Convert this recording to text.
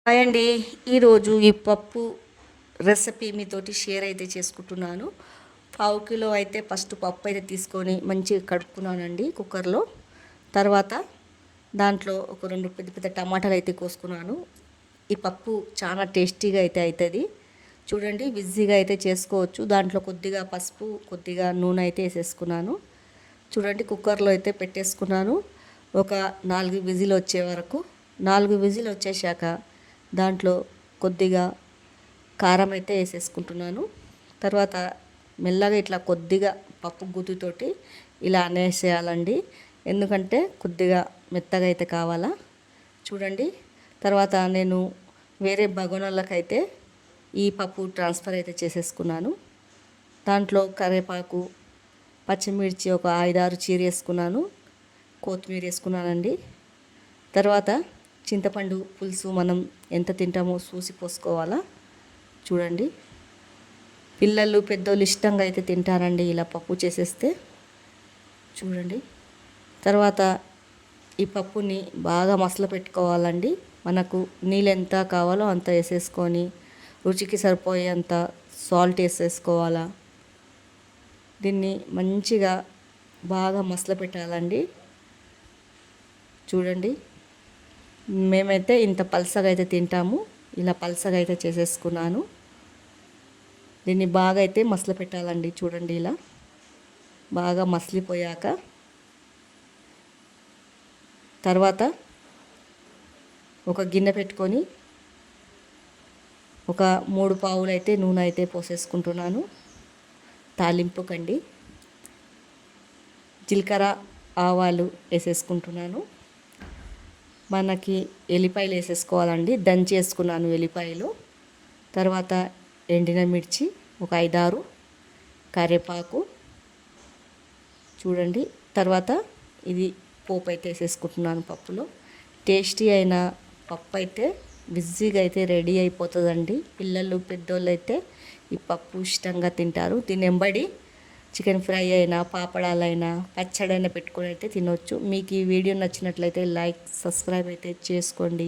Hi అండి. ఈరోజు ఈ పప్పు రెసిపీ మీతోటి షేర్ అయితే చేసుకుంటున్నాను. పావు కిలో అయితే ఫస్ట్ పప్పు అయితే తీసుకొని మంచిగా కడుక్కున్నానండి కుక్కర్లో. తర్వాత దాంట్లో ఒక 2 పెద్ద పెద్ద టమాటాలు అయితే కోసుకున్నాను. ఈ పప్పు చాలా టేస్టీగా అయితే అవుతుంది. చూడండి, ఈజీగా అయితే చేసుకోవచ్చు. దాంట్లో కొద్దిగా పసుపు, కొద్దిగా నూనె అయితే వేసేసుకున్నాను. చూడండి, కుక్కర్లో అయితే పెట్టేసుకున్నాను. ఒక 4 విజిల్ వచ్చే వరకు. 4 విజిల్ వచ్చేసాక దాంట్లో కొద్దిగా కారం అయితే వేసేసుకుంటున్నాను. తర్వాత మెల్లగా ఇట్లా కొద్దిగా పప్పు గుత్తితోటి ఇలా అనేసేయాలండి. ఎందుకంటే కొద్దిగా మెత్తగా అయితే కావాలా. చూడండి, తర్వాత నేను వేరే బగోనాలకైతే ఈ పప్పు ట్రాన్స్ఫర్ అయితే చేసేసుకున్నాను. దాంట్లో కరివేపాకు, పచ్చిమిర్చి ఒక 5-6 చీరేసుకున్నాను, కొత్తిమీర వేసుకున్నానండి. తర్వాత చింతపండు పులుసు మనం ఎంత తింటామో చూసి పోసుకోవాలా. చూడండి, పిల్లలు పెద్దోళ్ళు ఇష్టంగా అయితే తింటారండి ఇలా పప్పు చేసేస్తే. చూడండి, తర్వాత ఈ పప్పుని బాగా మసల పెట్టుకోవాలండి. మనకు నీళ్ళు ఎంత కావాలో అంత వేసేసుకొని రుచికి సరిపోయేంత సాల్ట్ వేసేసుకోవాలా. దీన్ని మంచిగా బాగా మసల పెట్టాలండి. చూడండి, మేమైతే ఇంత పల్సగా అయితే తింటాము. ఇలా పల్సగా అయితే చేసేసుకున్నాను. దీన్ని బాగా అయితే మసల పెట్టాలండి. చూడండి, ఇలా బాగా మసిలిపోయాక తర్వాత ఒక గిన్నె పెట్టుకొని ఒక 3 పావులు అయితే నూనె అయితే పోసేసుకుంటున్నాను. తాలింపుకండి జీలకర్ర, ఆవాలు వేసేసుకుంటున్నాను. మనకి ఎల్లిపాయలు వేసేసుకోవాలండి. దంచి వేసుకున్నాను ఎల్లిపాయలు. తర్వాత ఎండిన మిర్చి ఒక 5-6, కరివేపాకు. చూడండి, తర్వాత ఇది పోపు అయితే వేసేసుకుంటున్నాను పప్పులో. టేస్టీ అయిన పప్పు అయితే బిజీగా అయితే రెడీ అయిపోతుందండి. పిల్లలు పెద్దోళ్ళు అయితే ఈ పప్పు ఇష్టంగా తింటారు. దీని వెంబడి చికెన్ ఫ్రై అయినా, పాపడాలైనా, పచ్చడైనా పెట్టుకొని అయితే తినొచ్చు. మీకు ఈ వీడియో నచ్చినట్లయితే లైక్, సబ్స్క్రైబ్ అయితే చేసుకోండి.